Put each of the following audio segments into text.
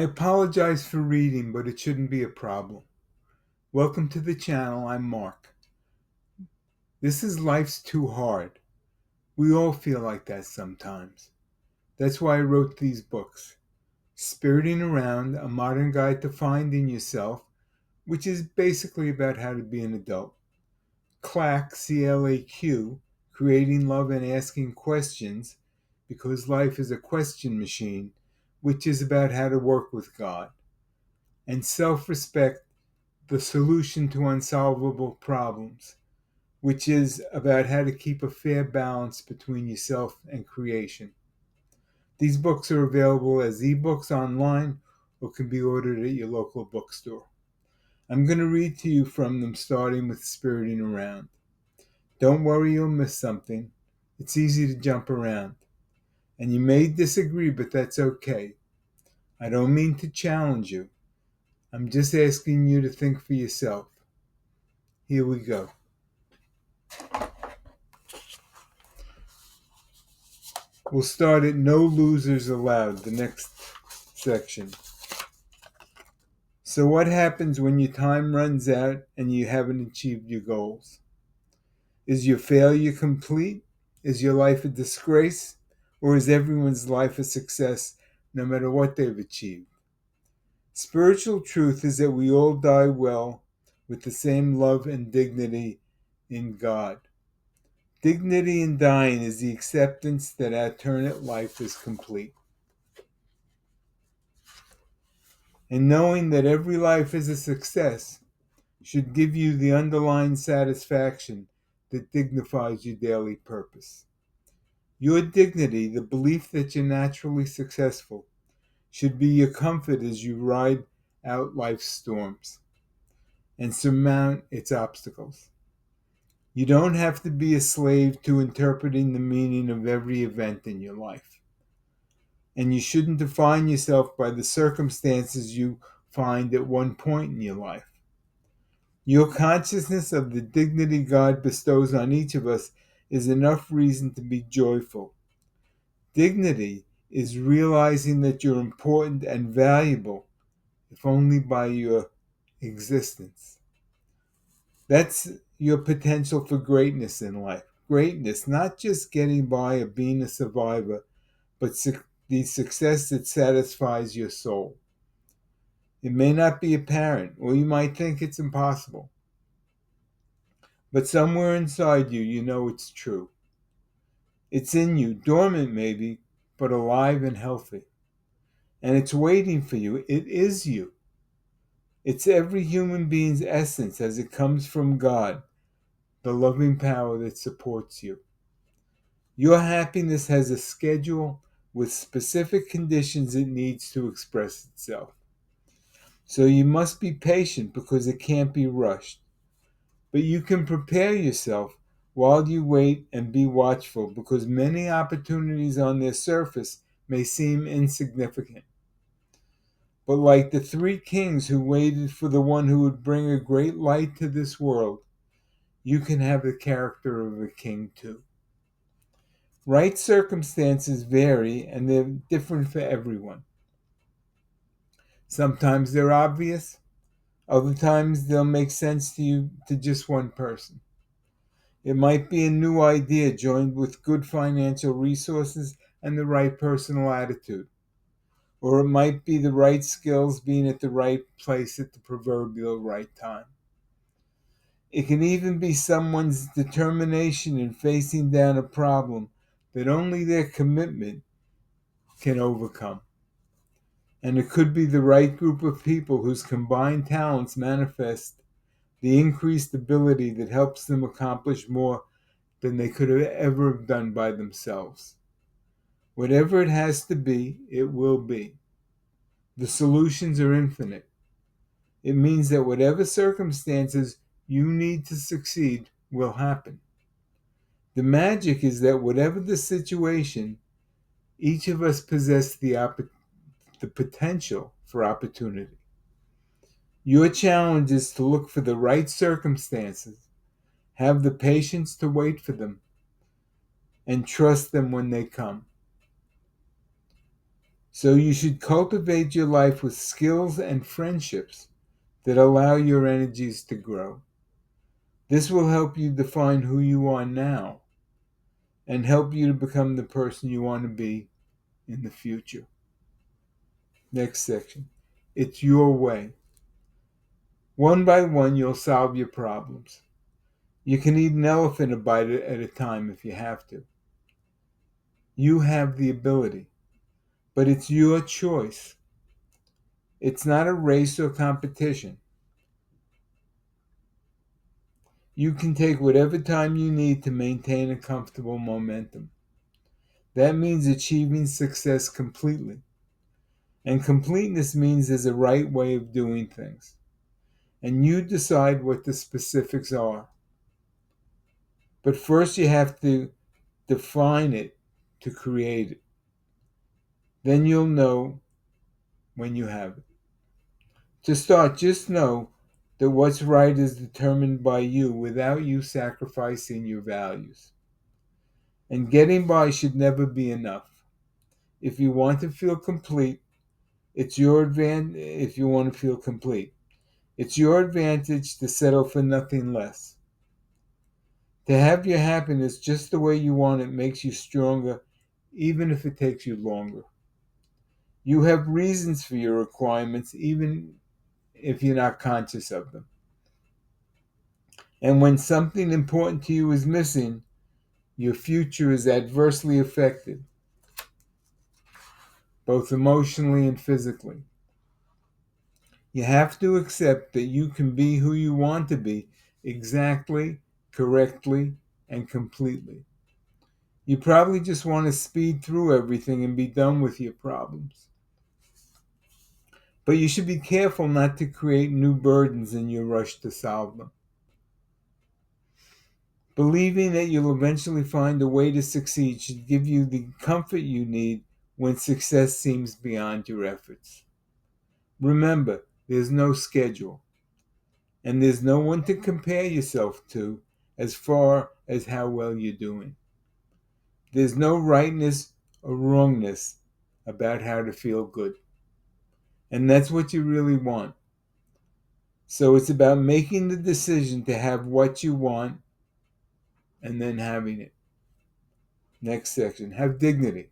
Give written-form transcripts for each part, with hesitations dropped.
apologize for reading, but it shouldn't be a problem. Welcome to the channel. I'm Mark. This is Life's Too Hard. We all feel like that sometimes. That's why I wrote these books. Spiriting Around, a modern guide to finding yourself, which is basically about how to be an adult. CLAQ, C-L-A-Q, Creating Love and Asking Questions, because life is a question machine, which is about how to work with God. And Self-Respect, the solution to unsolvable problems, which is about how to keep a fair balance between yourself and creation. These books are available as ebooks online or can be ordered at your local bookstore. I'm going to read to you from them, starting with Spiriting Around. Don't worry you'll miss something. It's easy to jump around. And you may disagree, but that's okay. I don't mean to challenge you. I'm just asking you to think for yourself. Here we go. We'll start at No Losers Allowed, the next section. So what happens when your time runs out and you haven't achieved your goals? Is your failure complete? Is your life a disgrace? Or is everyone's life a success no matter what they've achieved? Spiritual truth is that we all die well with the same love and dignity in God. Dignity in dying is the acceptance that our turn at life is complete. And knowing that every life is a success should give you the underlying satisfaction that dignifies your daily purpose. Your dignity, the belief that you're naturally successful, should be your comfort as you ride out life's storms and surmount its obstacles. You don't have to be a slave to interpreting the meaning of every event in your life. And you shouldn't define yourself by the circumstances you find at one point in your life. Your consciousness of the dignity God bestows on each of us is enough reason to be joyful. Dignity is realizing that you're important and valuable, if only by your existence. That's your potential for greatness in life. Greatness, not just getting by or being a survivor, but the success that satisfies your soul. It may not be apparent, or you might think it's impossible. But somewhere inside you, you know it's true. It's in you, dormant maybe, but alive and healthy. And it's waiting for you. It is you. It's every human being's essence as it comes from God, the loving power that supports you. Your happiness has a schedule with specific conditions it needs to express itself. So you must be patient because it can't be rushed. But you can prepare yourself while you wait and be watchful because many opportunities on their surface may seem insignificant. But like the three kings who waited for the one who would bring a great light to this world, you can have the character of a king too. Right circumstances vary and they're different for everyone. Sometimes they're obvious, other times they'll make sense to you to just one person. It might be a new idea joined with good financial resources and the right personal attitude. Or it might be the right skills being at the right place at the proverbial right time. It can even be someone's determination in facing down a problem that only their commitment can overcome. And it could be the right group of people whose combined talents manifest the increased ability that helps them accomplish more than they could have ever done by themselves. Whatever it has to be, it will be. The solutions are infinite. It means that whatever circumstances you need to succeed will happen. The magic is that whatever the situation, each of us possess the potential for opportunity. Your challenge is to look for the right circumstances, have the patience to wait for them, and trust them when they come. So you should cultivate your life with skills and friendships that allow your energies to grow. This will help you define who you are now and help you to become the person you want to be in the future. Next section. It's your way. One by one, you'll solve your problems. You can eat an elephant a bite at a time if you have to. You have the ability, but it's your choice. It's not a race or competition. You can take whatever time you need to maintain a comfortable momentum. That means achieving success completely. And completeness means there's a right way of doing things. And you decide what the specifics are. But first, you have to define it to create it. Then you'll know when you have it. To start, just know that what's right is determined by you without you sacrificing your values. And getting by should never be enough. If you want to feel complete, it's your advantage. If you want to feel complete, it's your advantage to settle for nothing less. To have your happiness just the way you want it makes you stronger, even if it takes you longer. You have reasons for your requirements, even if you're not conscious of them. And when something important to you is missing, your future is adversely affected, both emotionally and physically. You have to accept that you can be who you want to be exactly, correctly, and completely. You probably just want to speed through everything and be done with your problems. But you should be careful not to create new burdens in your rush to solve them. Believing that you'll eventually find a way to succeed should give you the comfort you need when success seems beyond your efforts. Remember, there's no schedule, and there's no one to compare yourself to as far as how well you're doing. There's no rightness or wrongness about how to feel good. And that's what you really want. So it's about making the decision to have what you want and then having it. Next section. Have dignity.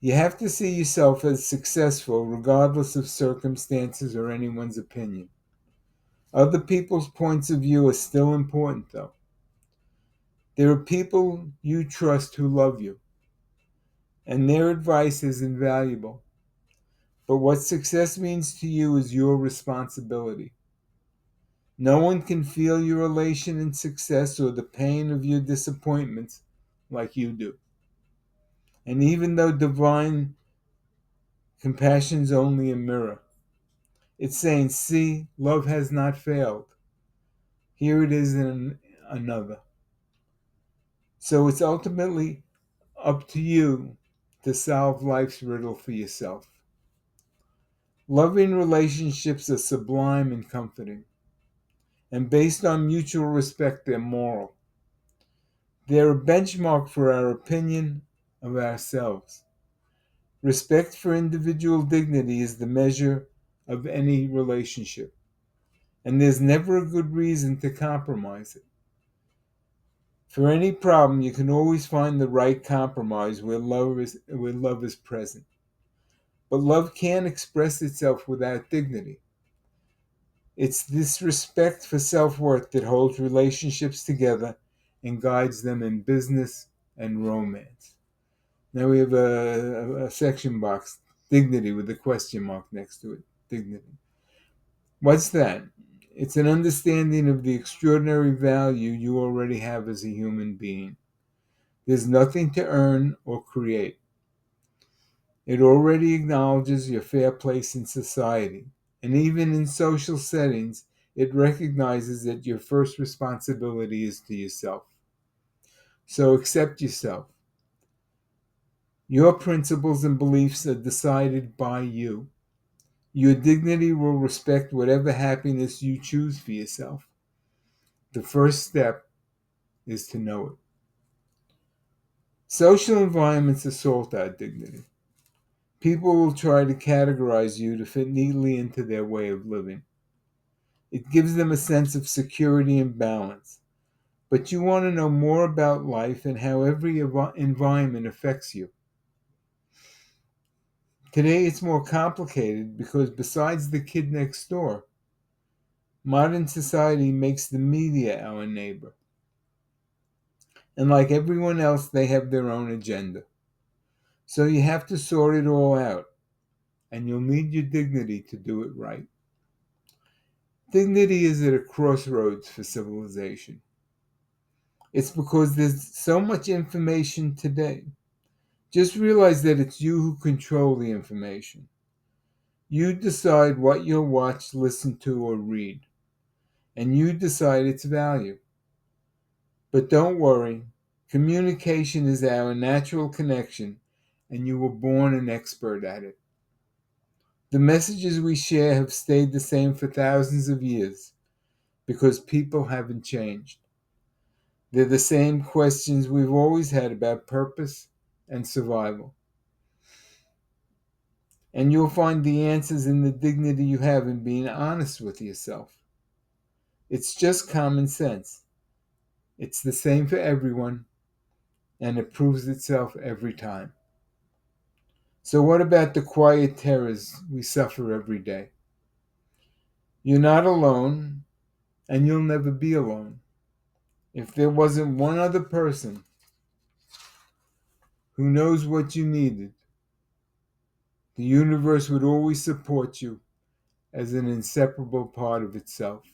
You have to see yourself as successful regardless of circumstances or anyone's opinion. Other people's points of view are still important, though. There are people you trust who love you, and their advice is invaluable. But what success means to you is your responsibility. No one can feel your elation and success or the pain of your disappointments like you do. And even though divine compassion is only a mirror, it's saying, see, love has not failed. Here it is in another. So it's ultimately up to you to solve life's riddle for yourself. Loving relationships are sublime and comforting. And based on mutual respect, they're moral. They're a benchmark for our opinion of ourselves. Respect for individual dignity is the measure of any relationship, and there's never a good reason to compromise it. For any problem, you can always find the right compromise where love is present. But love can't express itself without dignity. It's this respect for self-worth that holds relationships together and guides them in business and romance. Now we have a section box, dignity, with a question mark next to it. Dignity. What's that? It's an understanding of the extraordinary value you already have as a human being. There's nothing to earn or create. It already acknowledges your fair place in society. And even in social settings, it recognizes that your first responsibility is to yourself. So accept yourself. Your principles and beliefs are decided by you. Your dignity will respect whatever happiness you choose for yourself. The first step is to know it. Social environments assault our dignity. People will try to categorize you to fit neatly into their way of living. It gives them a sense of security and balance. But you want to know more about life and how every environment affects you. Today it's more complicated because besides the kid next door, modern society makes the media our neighbor. And like everyone else, they have their own agenda. So you have to sort it all out, and you'll need your dignity to do it right. Dignity is at a crossroads for civilization. It's because there's so much information today. Just realize that it's you who control the information. You decide what you'll watch, listen to, or read, and you decide its value. But don't worry, communication is our natural connection, and you were born an expert at it. The messages we share have stayed the same for thousands of years because people haven't changed. They're the same questions we've always had about purpose and survival. And you'll find the answers in the dignity you have in being honest with yourself. It's just common sense. It's the same for everyone, and it proves itself every time. So, what about the quiet terrors we suffer every day? You're not alone, and you'll never be alone. If there wasn't one other person who knows what you needed, the universe would always support you as an inseparable part of itself.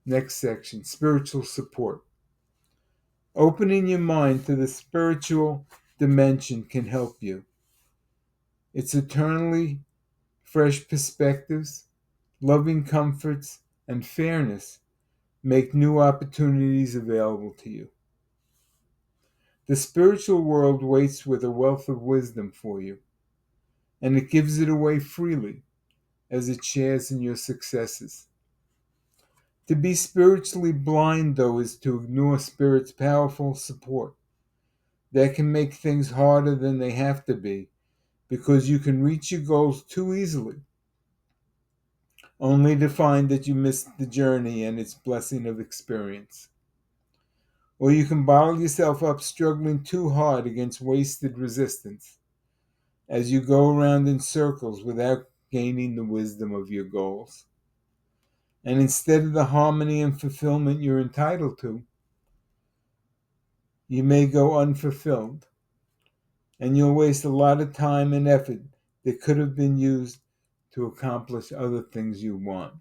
Next section, spiritual support. Opening your mind to the spiritual dimension can help you. Its eternally fresh perspectives, loving comforts, and fairness make new opportunities available to you. The spiritual world waits with a wealth of wisdom for you, and it gives it away freely as it shares in your successes. To be spiritually blind, though, is to ignore Spirit's powerful support. That can make things harder than they have to be because you can reach your goals too easily, only to find that you missed the journey and its blessing of experience. Or you can bottle yourself up struggling too hard against wasted resistance as you go around in circles without gaining the wisdom of your goals. And instead of the harmony and fulfillment you're entitled to, you may go unfulfilled. And you'll waste a lot of time and effort that could have been used to accomplish other things you want.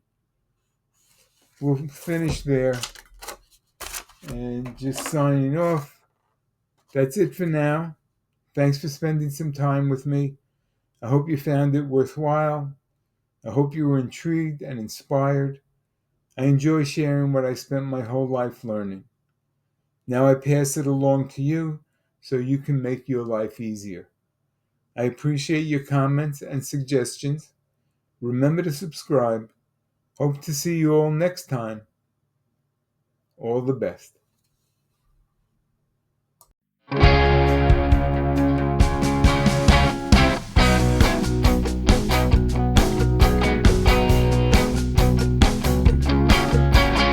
We'll finish there and just signing off. That's it for now. Thanks for spending some time with me. I hope you found it worthwhile. I hope you were intrigued and inspired. I enjoy sharing what I spent my whole life learning. Now I pass it along to you so you can make your life easier. I appreciate your comments and suggestions. Remember to subscribe. Hope to see you all next time. All the best.